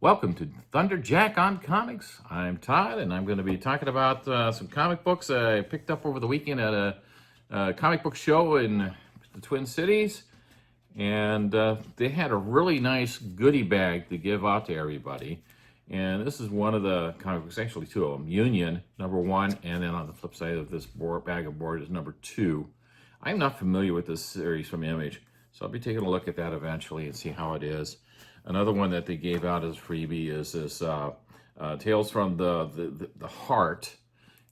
Welcome to Thunderjack on Comics. I'm Todd, and I'm going to be talking about some comic books I picked up over the weekend at a comic book show in the Twin Cities. And they had a really nice goodie bag to give out to everybody. And this is one of the comic books, actually two of them. Union, #1, and then on the flip side of this bag of board is #2. I'm not familiar with this series from Image, so I'll be taking a look at that eventually and see how it is. Another one that they gave out as freebie is this Tales from the Heart,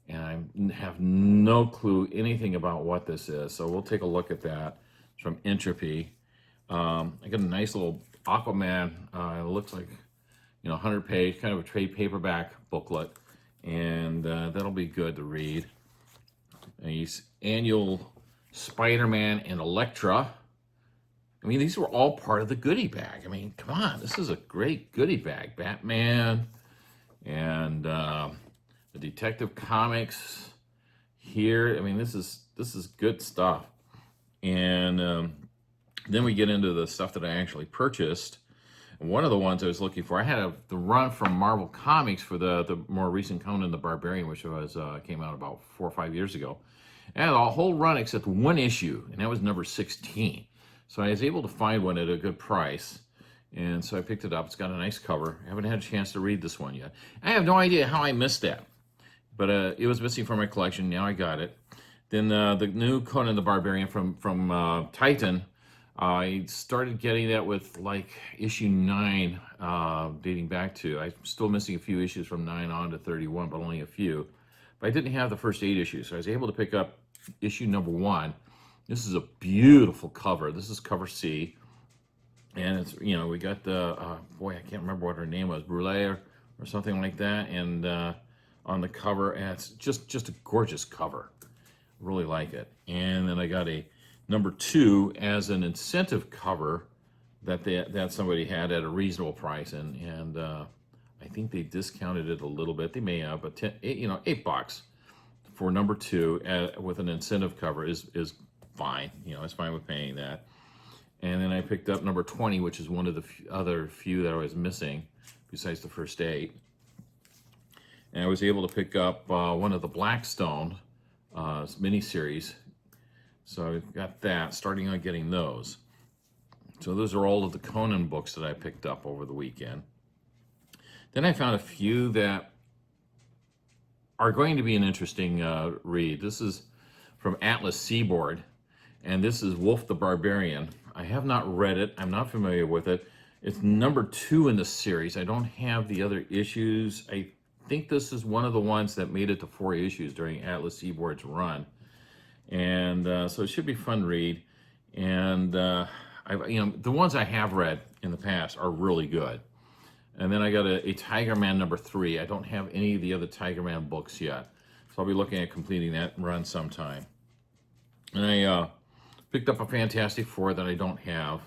and I have no clue anything about what this is, so we'll take a look at that. It's from Entropy. I got a nice little Aquaman, it looks like, 100-page, kind of a trade paperback booklet, and that'll be good to read. These annual Spider-Man and Elektra. I mean, these were all part of the goodie bag. I mean, come on, this is a great goodie bag. Batman and the Detective Comics here. I mean, this is good stuff. And then we get into the stuff that I actually purchased. And one of the ones I was looking for, I had the run from Marvel Comics for the more recent Conan the Barbarian, which came out about 4 or 5 years ago. And a whole run except one issue, and that was number 16. So I was able to find one at a good price, and so I picked it up. It's got a nice cover. I haven't had a chance to read this one yet. I have no idea how I missed that, but it was missing from my collection. Now I got it. Then the new Conan the Barbarian from Titan, I started getting that with like issue 9, dating back to. I'm still missing a few issues from 9 on to 31, but only a few. But I didn't have the first 8 issues, so I was able to pick up issue #1. This is a beautiful cover. This is cover C. And it's, we got the, boy, I can't remember what her name was, Brule or something like that. And on the cover, and it's just a gorgeous cover. Really like it. And then I got a #2 as an incentive cover that somebody had at a reasonable price. And I think they discounted it a little bit. They may have, but $8 for #2 with an incentive cover is fine. It's fine with paying that. And then I picked up #20, which is one of the other few that I was missing besides the first 8. And I was able to pick up one of the Blackstone miniseries. So I got that, starting on getting those. So those are all of the Conan books that I picked up over the weekend. Then I found a few that are going to be an interesting read. This is from Atlas Seaboard. And this is Wolf the Barbarian. I have not read it. I'm not familiar with it. It's #2 in the series. I don't have the other issues. I think this is one of the ones that made it to 4 issues during Atlas Seaboard's run. And so it should be a fun read. And the ones I have read in the past are really good. And then I got a Tiger Man #3. I don't have any of the other Tiger Man books yet. So I'll be looking at completing that run sometime. And I picked up a Fantastic Four that I don't have,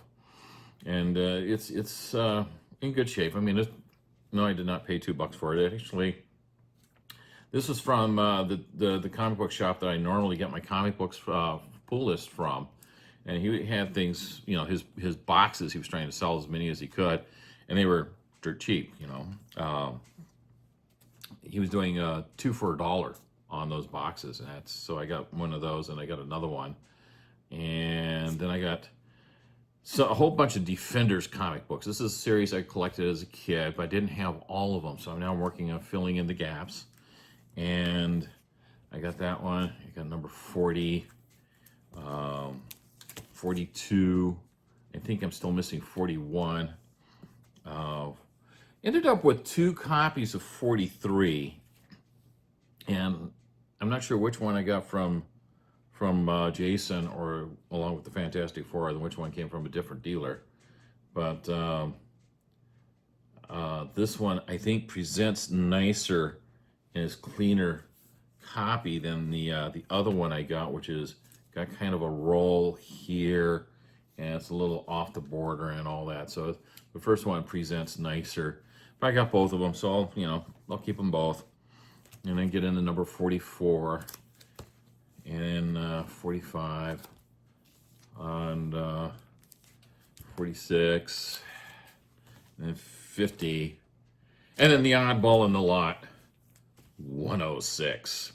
and it's in good shape. I mean, no, I did not pay $2 for it. Actually, this was from the comic book shop that I normally get my comic books pull list from, and he had things, his boxes. He was trying to sell as many as he could, and they were dirt cheap. He was doing 2 for $1 on those boxes, and so I got one of those, and I got another one. And then I got a whole bunch of Defenders comic books. This is a series I collected as a kid, but I didn't have all of them, so I'm now working on filling in the gaps. And I got that one. I got number 40, 42. I think I'm still missing 41. Ended up with 2 copies of 43, and I'm not sure which one I got from Jason or along with the Fantastic Four, and which one came from a different dealer. But this one I think presents nicer and is cleaner copy than the other one I got, which is got kind of a roll here, and it's a little off the border and all that. So the first one presents nicer. But I got both of them, so I'll keep them both. And then get into number 44. And 45 and 46 and 50 And then the oddball in the lot, 106.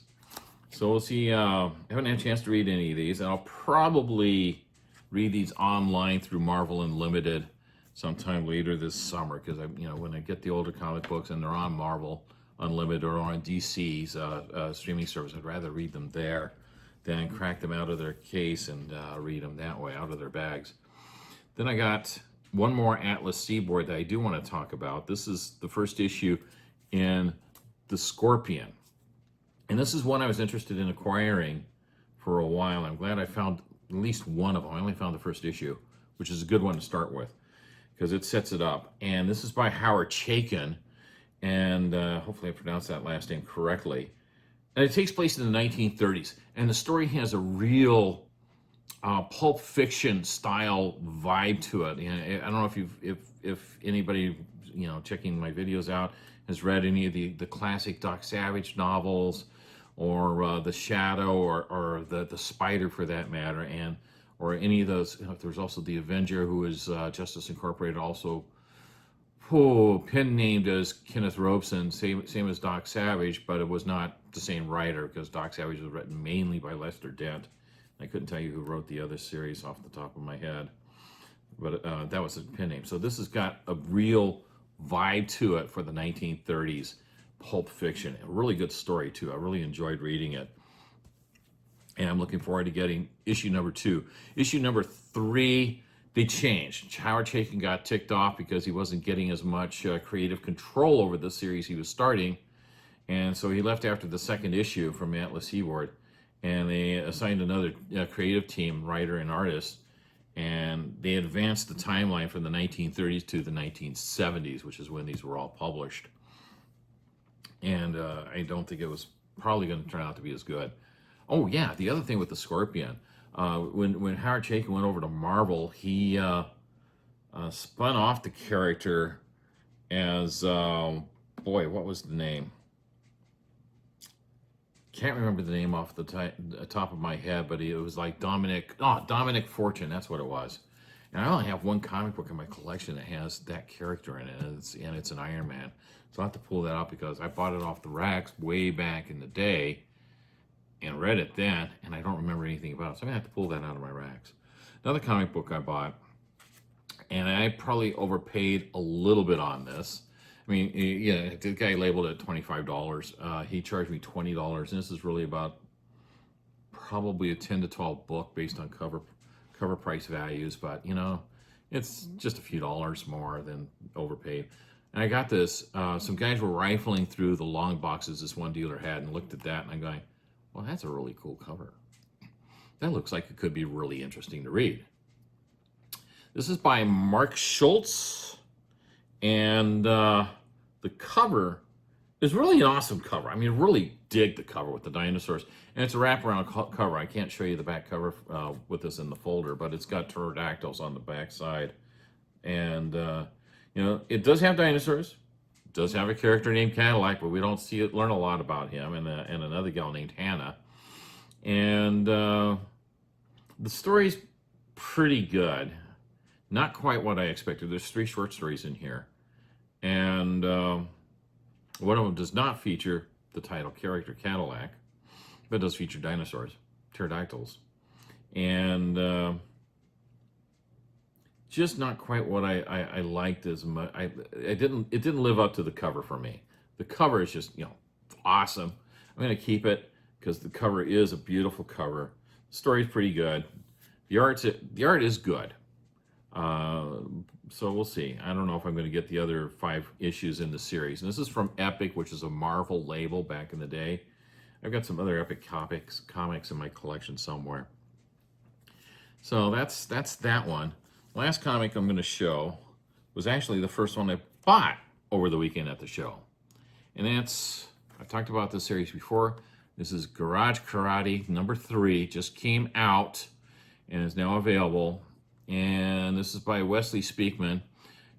So we'll see. I haven't had a chance to read any of these, and I'll probably read these online through Marvel Unlimited sometime later this summer, because when I get the older comic books and they're on Marvel Unlimited or on DC's streaming service, I'd rather read them there than crack them out of their case and read them that way, out of their bags. Then I got one more Atlas Seaboard that I do want to talk about. This is the first issue in The Scorpion. And this is one I was interested in acquiring for a while. I'm glad I found at least one of them. I only found the first issue, which is a good one to start with because it sets it up. And this is by Howard Chaykin, and hopefully I pronounced that last name correctly. And it takes place in the 1930s, and the story has a real Pulp Fiction style vibe to it. And I don't know if anybody checking my videos out has read any of the classic Doc Savage novels, or The Shadow, or the Spider for that matter, or any of those. There's also The Avenger, who is Justice Incorporated, also pen named as Kenneth Robeson, same as Doc Savage, but it was not the same writer because Doc Savage was written mainly by Lester Dent. I couldn't tell you who wrote the other series off the top of my head, but that was a pen name. So this has got a real vibe to it for the 1930s Pulp Fiction. A really good story too. I really enjoyed reading it, and I'm looking forward to getting issue number 2. Issue number 3, they changed. Howard Chaykin got ticked off because he wasn't getting as much creative control over the series he was starting, and so he left after the second issue from Atlas Seaboard, and they assigned another creative team, writer and artist, and they advanced the timeline from the 1930s to the 1970s, which is when these were all published. And I don't think it was probably going to turn out to be as good. Oh yeah, the other thing with the Scorpion, when Howard Chaykin went over to Marvel, he spun off the character as boy, what was the name? Can't remember the name off the top of my head, but it was like Dominic Fortune. That's what it was. And I only have one comic book in my collection that has that character in it, and it's an Iron Man. So I have to pull that out because I bought it off the racks way back in the day and read it then, and I don't remember anything about it. So I'm gonna have to pull that out of my racks. Another comic book I bought, and I probably overpaid a little bit on this. I mean, yeah, the guy labeled it $25. He charged me $20, and this is really about probably a 10 to 12 book based on cover price values, but it's just a few dollars more than overpaid. And I got this. Some guys were rifling through the long boxes this one dealer had and looked at that, and I'm going, well, that's a really cool cover. That looks like it could be really interesting to read. This is by Mark Schultz, and the cover is really an awesome cover. I mean, really dig the cover with the dinosaurs. And it's a wraparound cover. I can't show you the back cover with this in the folder, but it's got pterodactyls on the back side. And, it does have dinosaurs. It does have a character named Cadillac, but we don't learn a lot about him, and another gal named Hannah. And the story's pretty good. Not quite what I expected. There's 3 short stories in here. And one of them does not feature the title character Cadillac, but does feature dinosaurs, pterodactyls. And just not quite what I liked as much. It didn't live up to the cover for me. The cover is just, awesome. I'm going to keep it because the cover is a beautiful cover. The story's pretty good. The art is good. So we'll see. I don't know if I'm going to get the other 5 issues in the series. And this is from Epic, which is a Marvel label back in the day. I've got some other Epic comics in my collection somewhere. So that's that one. Last comic I'm going to show was actually the first one I bought over the weekend at the show. And I've talked about this series before. This is Garage Karate number 3. Just came out and is now available. And this is by Wesley Speakman.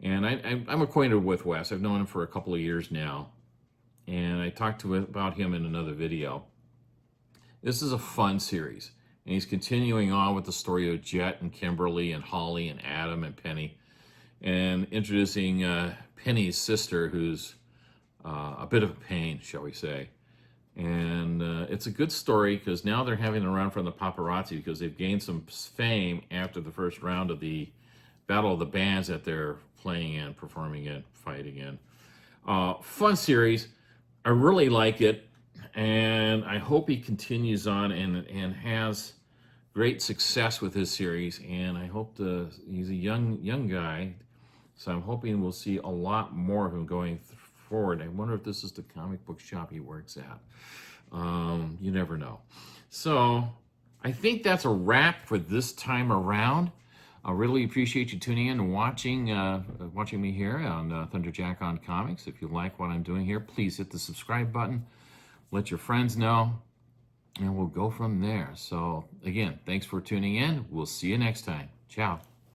And I'm acquainted with Wes. I've known him for a couple of years now. And I talked about him in another video. This is a fun series. And he's continuing on with the story of Jet and Kimberly and Holly and Adam and Penny. And introducing Penny's sister, who's a bit of a pain, shall we say. And it's a good story because now they're having a run from the paparazzi because they've gained some fame after the first round of the Battle of the Bands that they're playing in, performing in, fighting in. Fun series. I really like it, and I hope he continues on and has great success with his series. And I hope he's a young guy, so I'm hoping we'll see a lot more of him going forward. I wonder if this is the comic book shop he works at. You never know. So I think that's a wrap for this time around. I really appreciate you tuning in and watching me here on Thunderjack on Comics. If you like what I'm doing here, please hit the subscribe button. Let your friends know, and we'll go from there. So again, thanks for tuning in. We'll see you next time. Ciao.